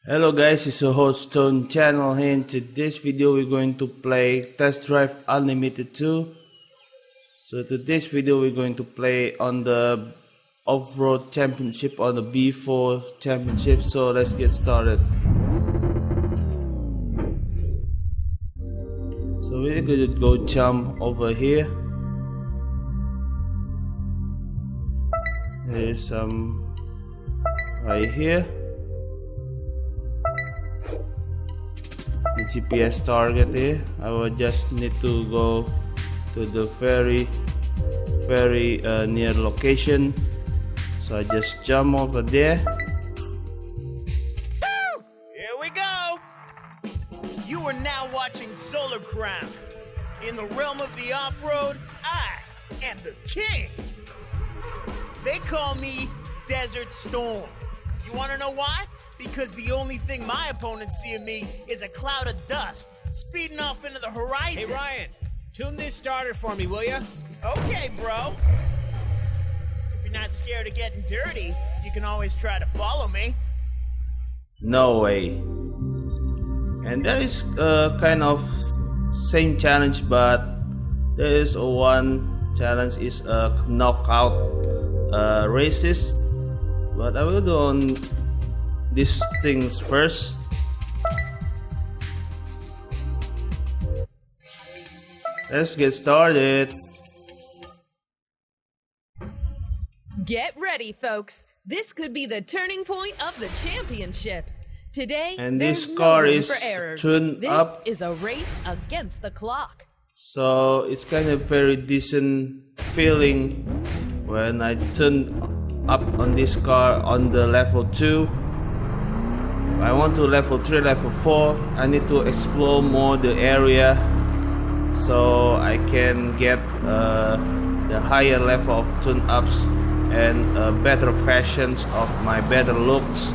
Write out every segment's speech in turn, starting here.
Hello guys, it's your host Stone channel here. In today's video we're going to play Test Drive Unlimited 2. So today's video we're going to play on the Off-Road Championship, on the B4 Championship. So let's get started. So we're going to go jump over here. There's some right here. The GPS target here. I will just need to go to the very near location. So I just jump over there. Here we go. You are now watching Solar Crown. In the realm of the off-road, I am the king. They call me Desert Storm. You want to know why? Because the only thing my opponents see of me is a cloud of dust speeding off into the horizon. Hey Ryan, tune this starter for me, will ya? Okay, bro. If you're not scared of getting dirty, you can always try to follow me. No way. And there is kind of same challenge, but there is one challenge is knockout races. But I will do on these things first. Let's get started. Get ready, folks. This could be the turning point of the championship. Today, And there's this car no room is for errors. tuned This up. is a race against the clock. So it's kind of very decent feeling when I turn up on this car on the level 2. I want to level 3, level 4. I need to explore more the area so I can get the higher level of tune-ups and better fashions of my better looks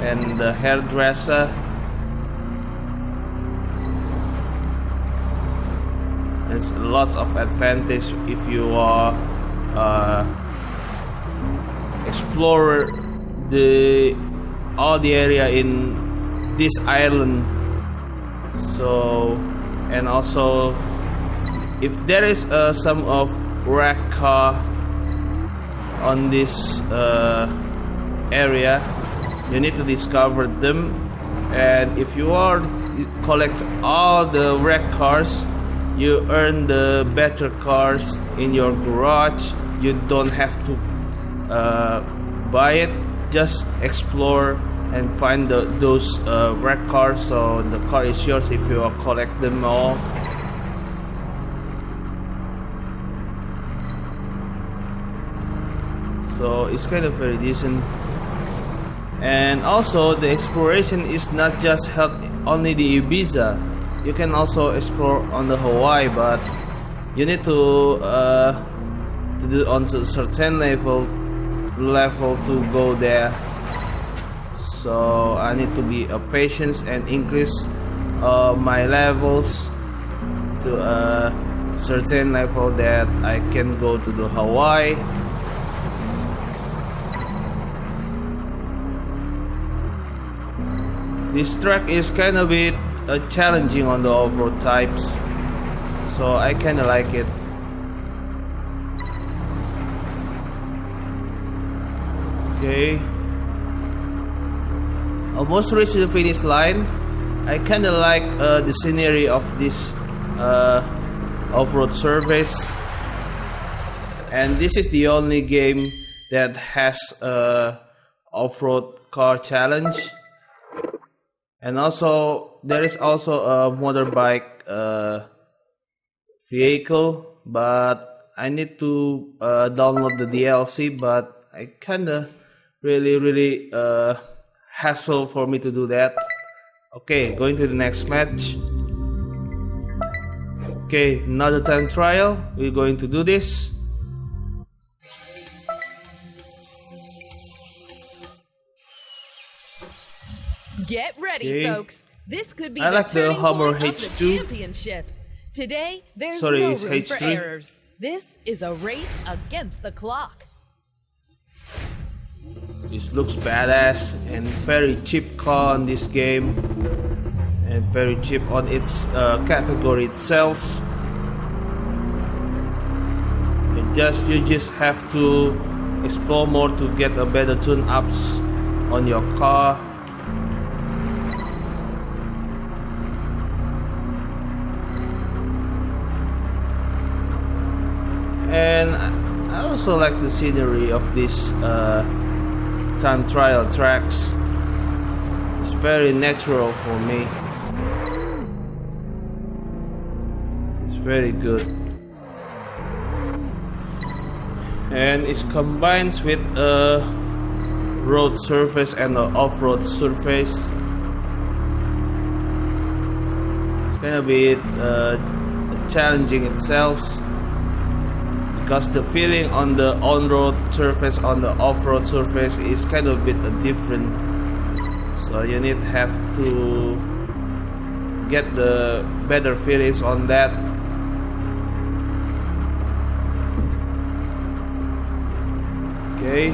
and the hairdresser. There's lots of advantage if you are explore all the area in this island. So, and also if there is some of wreck car on this area, you need to discover them, and if you are collect all the wreck cars, you earn the better cars in your garage. You don't have to buy it, just explore and find those wreck cars, so the car is yours if you collect them all. So it's kind of very decent. And also the exploration is not just held only the Ibiza. You can also explore on the Hawaii, but you need to do on a certain level to go there. So I need to be patient and increase my levels to a certain level that I can go to the Hawaii. This track is kind of bit challenging on the off-road types, so I kind of like it. Okay, almost reached the finish line. I kind of like the scenery of this off-road service, and this is the only game that has a off-road car challenge. And also there is also a motorbike vehicle, but I need to download the DLC, but I kinda really hassle for me to do that. Okay, going to the next match. Okay, another time trial. We're going to do this. Get ready, Okay. folks. This could be I the like the turning Hummer point of the H2. championship. Today, there's Sorry, no it's room for H3. errors. This is a race against the clock. This looks badass and very cheap car on this game, and very cheap on its category itself. You just have to explore more to get a better tune-ups on your car. And I also like the scenery of this time trial tracks. It's very natural for me. It's very good. And it combines with a road surface and an off-road surface. It's gonna be challenging itself, because the feeling on the on-road surface, on the off-road surface is kind of a bit different. So you need to have to get the better feelings on that. Okay,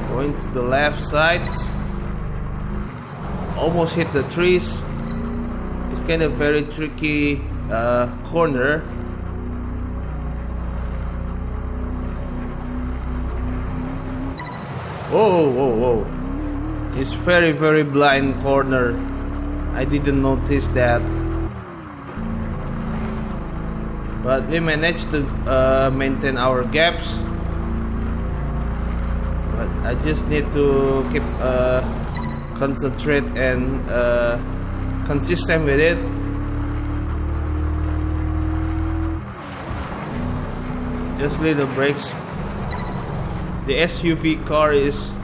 going to the left side. Almost hit the trees. It's kind of very tricky corner. Whoa, whoa, whoa. It's very, very blind corner. I didn't notice that. But we managed to maintain our gaps. But I just need to keep concentrate and consistent with it. Just little breaks. The SUV car is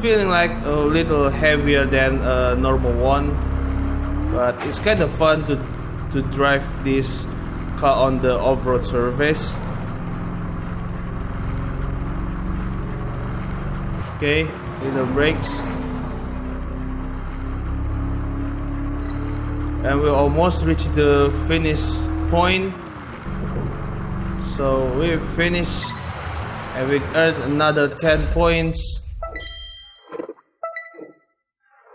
feeling like a little heavier than a normal one, but it's kind of fun to drive this car on the off-road surface. Okay, little brakes, and we almost reached the finish point. So we finished. And we earned another 10 points.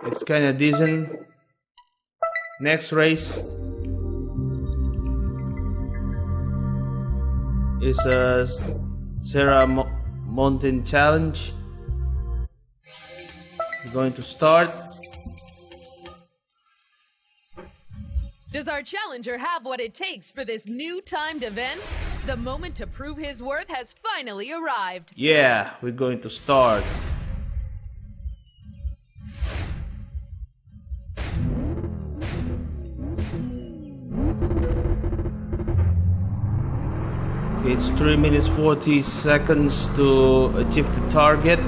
It's kinda decent. Next race is a Sierra Mountain Challenge. We're going to start. Does our challenger have what it takes for this new timed event? The moment to prove his worth has finally arrived. Yeah, we're going to start. It's 3 minutes 40 seconds to achieve the target.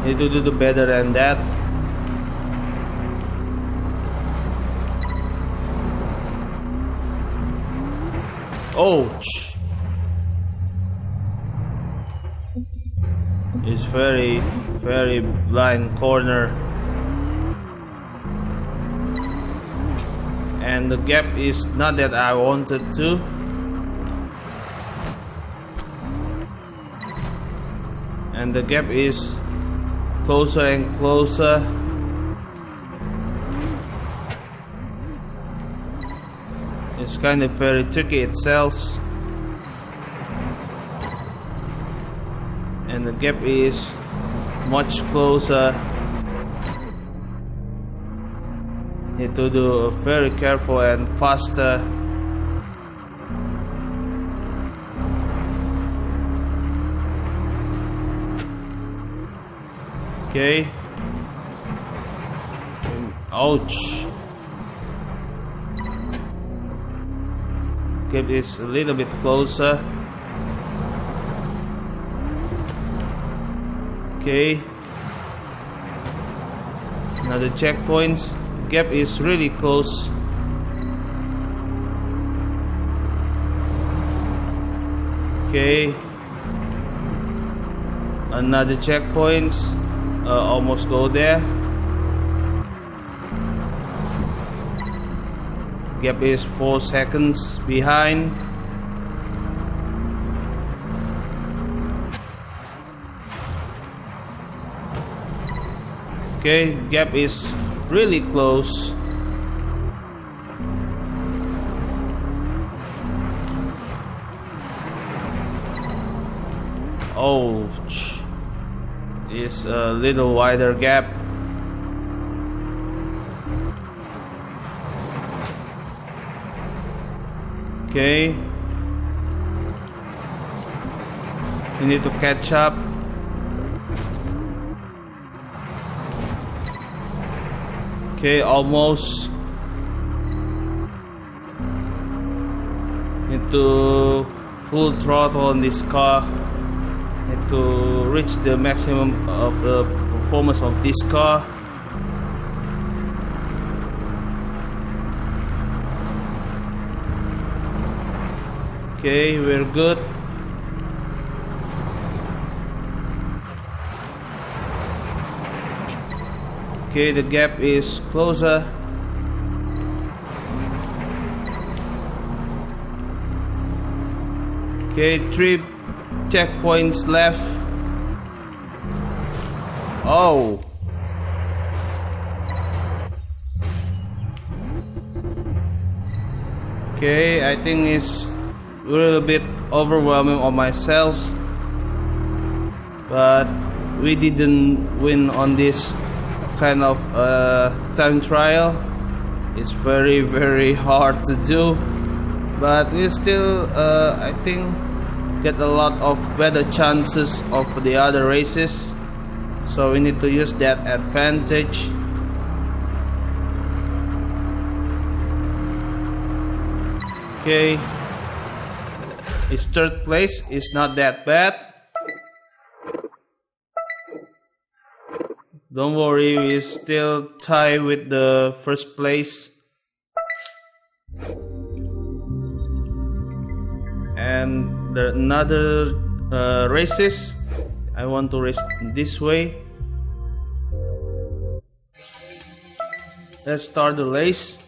Need to do better than that. Ouch! It's very, very blind corner, and the gap is not that I wanted to. And the gap is closer and closer. It's kind of very tricky itself, and the gap is much closer. Need to do very careful and faster. Okay. Ouch. Gap is a little bit closer. Okay. Another checkpoints. Gap is really close. Okay. Another checkpoints. Almost go there. Gap is 4 seconds behind. Okay, gap is really close. Oh, it's a little wider gap. Okay, you need to catch up. Okay, almost. Need to full throttle on this car. Need to reach the maximum of the performance of this car. Okay, we're good. Okay, the gap is closer. Okay, 3 checkpoints left. Oh. Okay, I think it's a little bit overwhelming on myself, but we didn't win on this kind of time trial. It's very hard to do, but we still I think get a lot of better chances of the other races, so we need to use that advantage. Okay, it's 3rd place. It's not that bad. Don't worry, we still tie with the 1st place. And there are another races. I want to race this way. Let's start the race.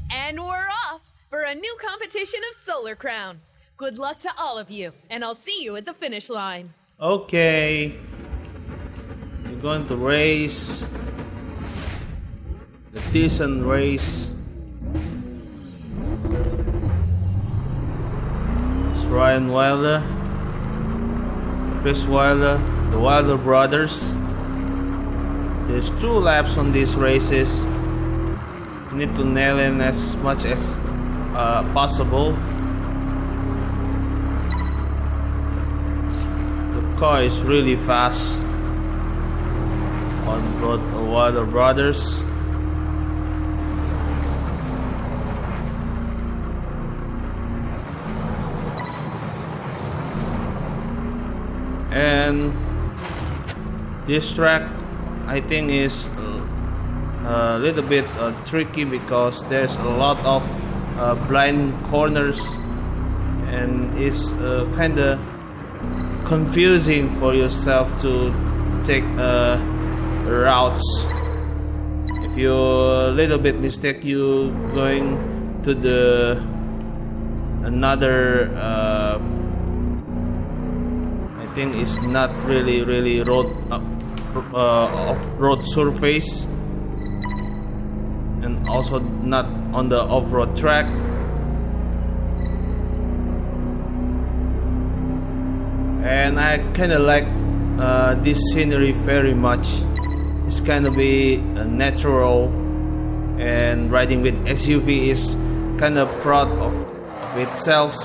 And we're off for a new competition of Solar Crown. Good luck to all of you, and I'll see you at the finish line. Okay, we're going to race the decent race. It's Ryan Wilder, Chris Wilder, the Wilder brothers. There's 2 laps on these races. You need to nail in as much as possible. Car is really fast on both Wilder brothers. And this track I think is a little bit tricky because there's a lot of blind corners, and it's kinda confusing for yourself to take routes. If you a little bit mistake, you going to the another I think it's not really road off-road surface, and also not on the off-road track. And I kind of like this scenery very much. It's kind of be natural, and riding with SUV is kind of proud of itself.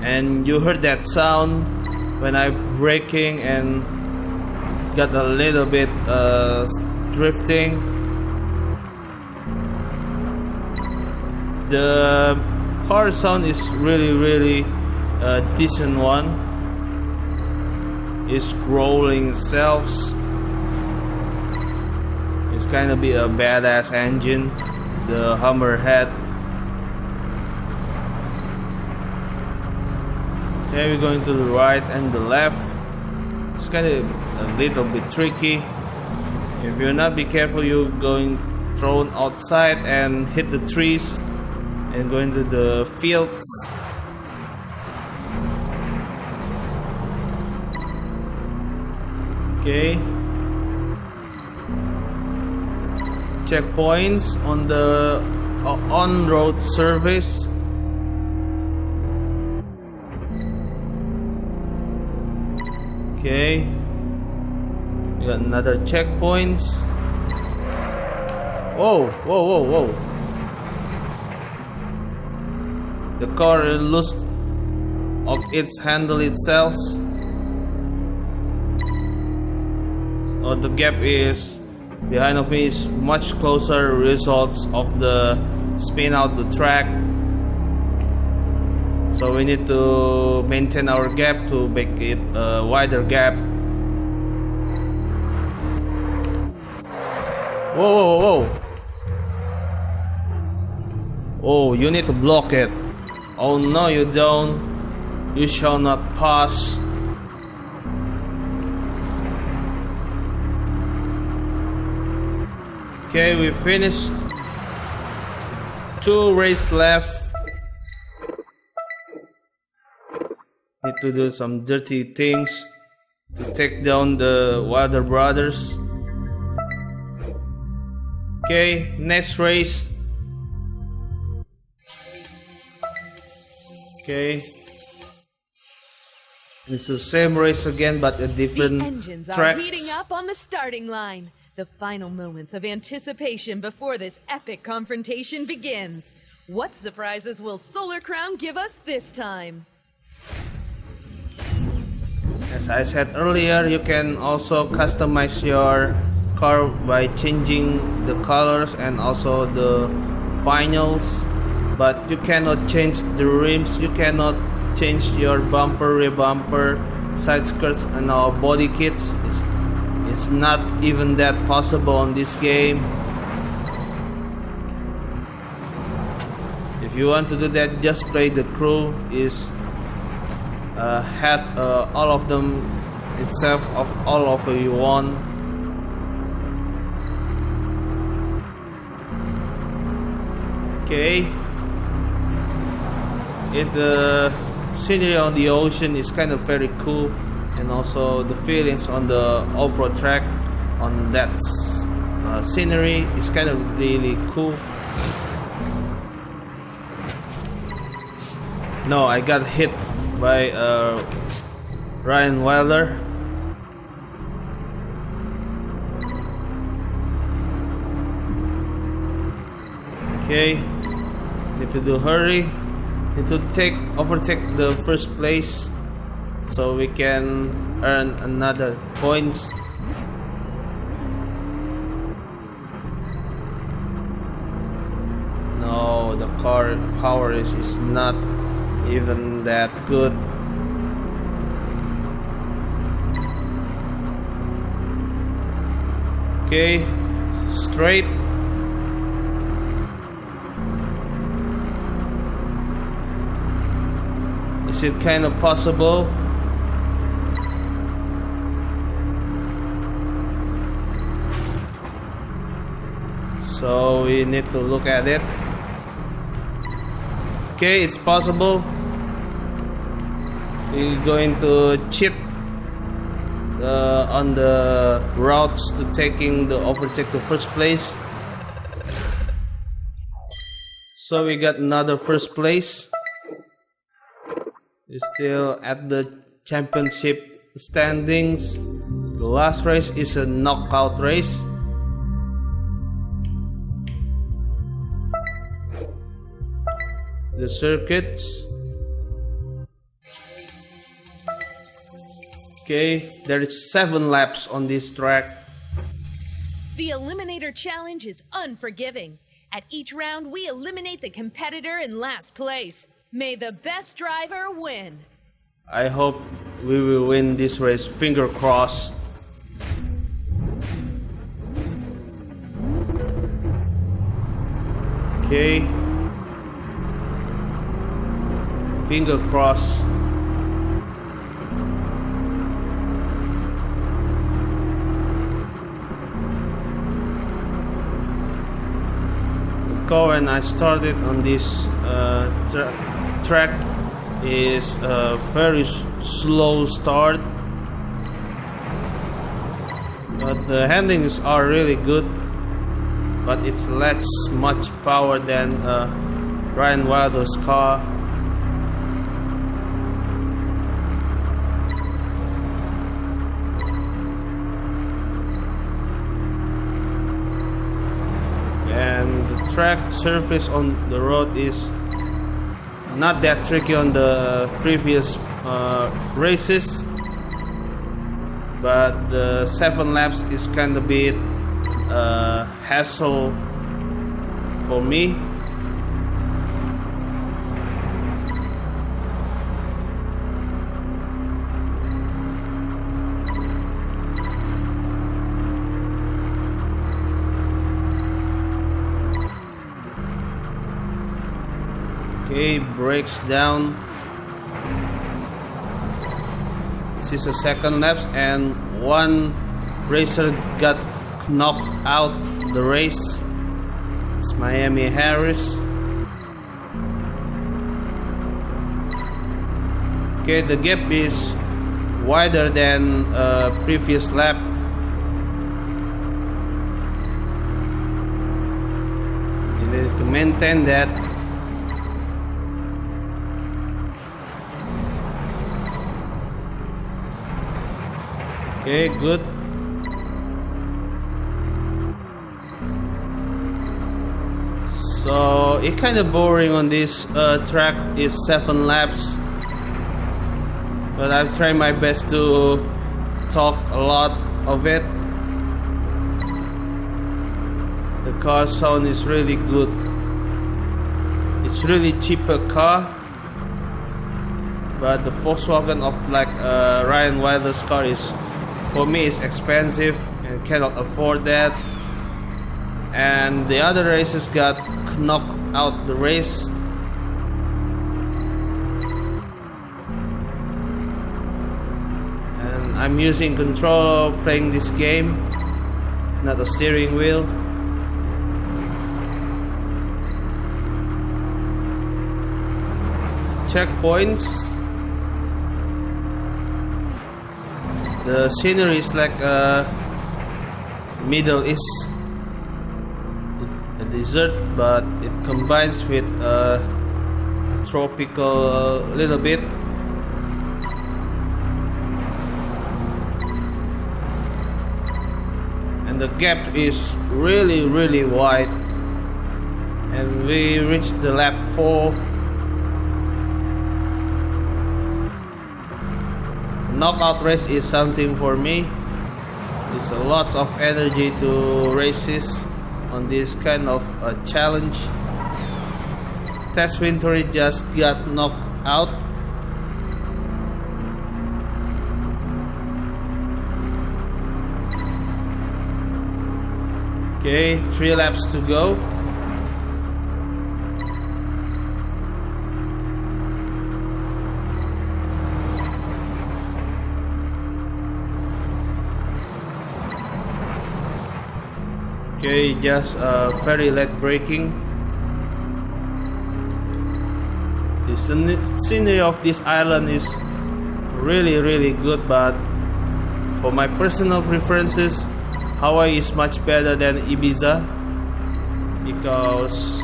And you heard that sound when I'm braking and got a little bit drifting. The car sound is really a decent one. It's growling itself. It's kind of be a badass engine, the Hammerhead. Okay, we're going to the right and the left. It's kind of a little bit tricky. If you're not be careful, you're going thrown outside and hit the trees and go into the fields. Okay. Checkpoints on the on-road service. Okay. We got another checkpoints. Whoa, whoa, whoa, whoa. The car loses of its handle itself. So the gap is behind of me is much closer results of the spin out the track. So we need to maintain our gap to make it a wider gap. Whoa, whoa, whoa. Oh, you need to block it. Oh no, you don't. You shall not pass. Okay, we finished. 2 races left. Need to do some dirty things to take down the Wilder brothers. Okay, next race. Okay, it's the same race again, but a different The engines track. are heating up on the starting line. The final moments of anticipation before this epic confrontation begins. What surprises will Solar Crown give us this time? As I said earlier, you can also customize your car by changing the colors and also the vinyls, but you cannot change the rims, you cannot change your bumper, rear bumper, side skirts and our body kits. It's not even that possible on this game. If you want to do that, just play the crew. Is had all of them itself of all of you want. Okay. The scenery on the ocean is kind of very cool, and also the feelings on the off-road track on that scenery is kind of really cool. No, I got hit by Ryan Wilder. Okay, need to do hurry. Need to overtake the first place so we can earn another points. No, the car power is not even that good. Okay, straight. Is it kind of possible? So we need to look at it. Okay, it's possible. We're going to cheat on the routes to overtake the first place. So we got another first place. We're still at the championship standings. The last race is a knockout race. The circuits. Okay, there is 7 laps on this track. The Eliminator Challenge is unforgiving. At each round, we eliminate the competitor in last place. May the best driver win. I hope we will win this race. Finger crossed. Okay. Finger crossed. recall when I started on this track is a very slow start, but the handlings are really good, but it lacks much power than Ryan Wilder's car. And the track surface on the road is not that tricky on the previous races, but the 7 laps is kind of bit hassle for me. Okay, breaks down. This is the second lap, and one racer got knocked out the race. It's Miami Harris. Okay, the gap is wider than previous lap. You need to maintain that. Okay, good. So it's kind of boring on this track. Is 7 laps, but I've tried my best to talk a lot of it. The car sound is really good. It's really cheaper car, but the Volkswagen of like Ryan Wilder's car is, for me, is expensive and cannot afford that. And the other races got knocked out the race. And I'm using controller playing this game, not a steering wheel. Checkpoints. The scenery is like Middle East, a desert, but it combines with tropical a little bit. And the gap is really wide. And we reached the lap 4. Knockout race is something for me. It's a lot of energy to races on this kind of challenge. Tess Wintory just got knocked out. Okay, 3 laps to go. Okay, just very late braking. The scenery of this island is really good, but for my personal preferences, Hawaii is much better than Ibiza, because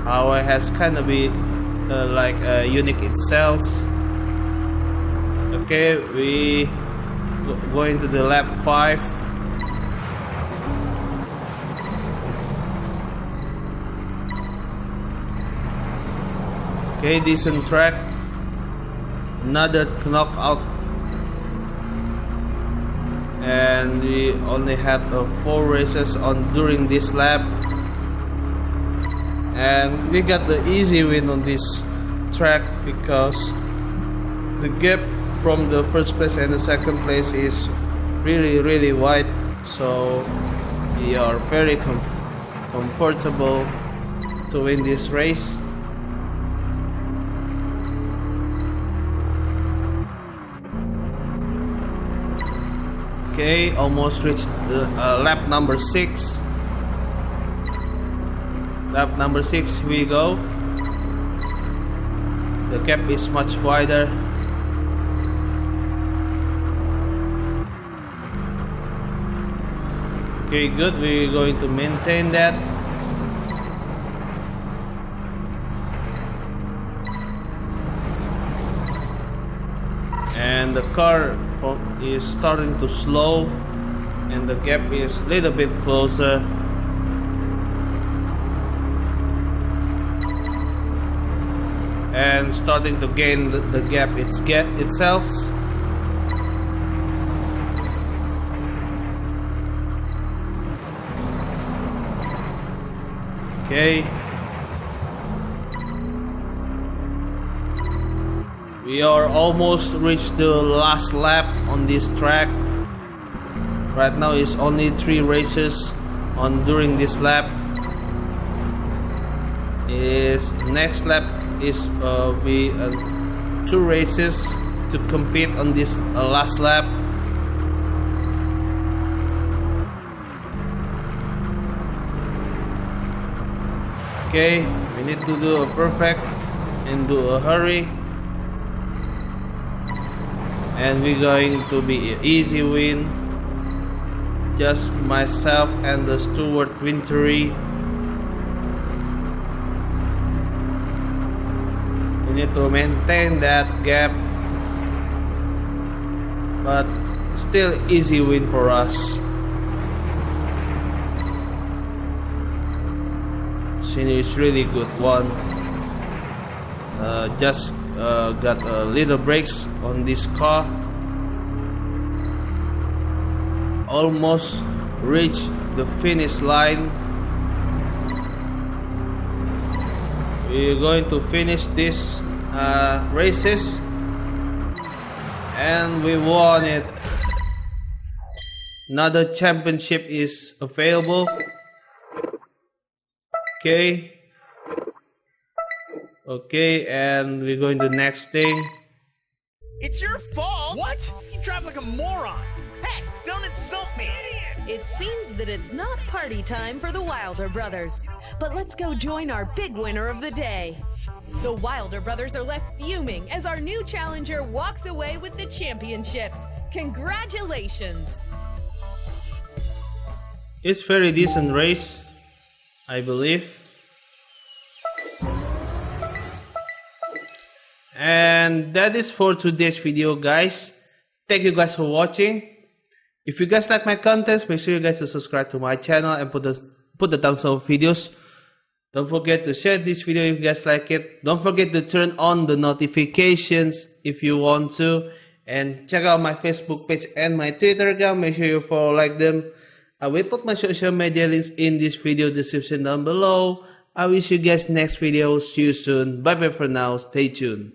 Hawaii has kind of be like unique itself. Okay, we going to the lap 5. Okay, decent track. Another knockout, and we only had 4 races on during this lap, and we got the easy win on this track because the gap from the first place and the second place is really wide, so we are very comfortable to win this race. Okay, almost reached the lap number 6. Lap number 6, here we go. The gap is much wider. Okay, good. We're going to maintain that. And the car is starting to slow, and the gap is a little bit closer. And starting to gain the gap itself. Okay. We are almost reached the last lap on this track. Right now is only 3 races on during this lap. Next lap is be 2 races to compete on this last lap. Okay, we need to do a perfect and do a hurry, and we're going to be an easy win. Just myself and the Stuart Wintery. We need to maintain that gap, but still easy win for us. It's really good one. Just got a little brakes on this car. Almost reached the finish line. We're going to finish this races, and we won it. Another championship is available. Okay, and we're going to next thing. It's your fault! What? You drive like a moron! Hey, don't insult me! It seems that it's not party time for the Wilder brothers. But let's go join our big winner of the day. The Wilder brothers are left fuming as our new challenger walks away with the championship. Congratulations! It's very decent race, I believe. And that is for today's video, guys. Thank you guys for watching. If you guys like my contents, make sure you guys to subscribe to my channel and put the thumbs up videos. Don't forget to share this video if you guys like it. Don't forget to turn on the notifications if you want to. And check out my Facebook page and my Twitter account. Make sure you follow, like them. I will put my social media links in this video description down below. I wish you guys next video. See you soon. Bye bye for now. Stay tuned.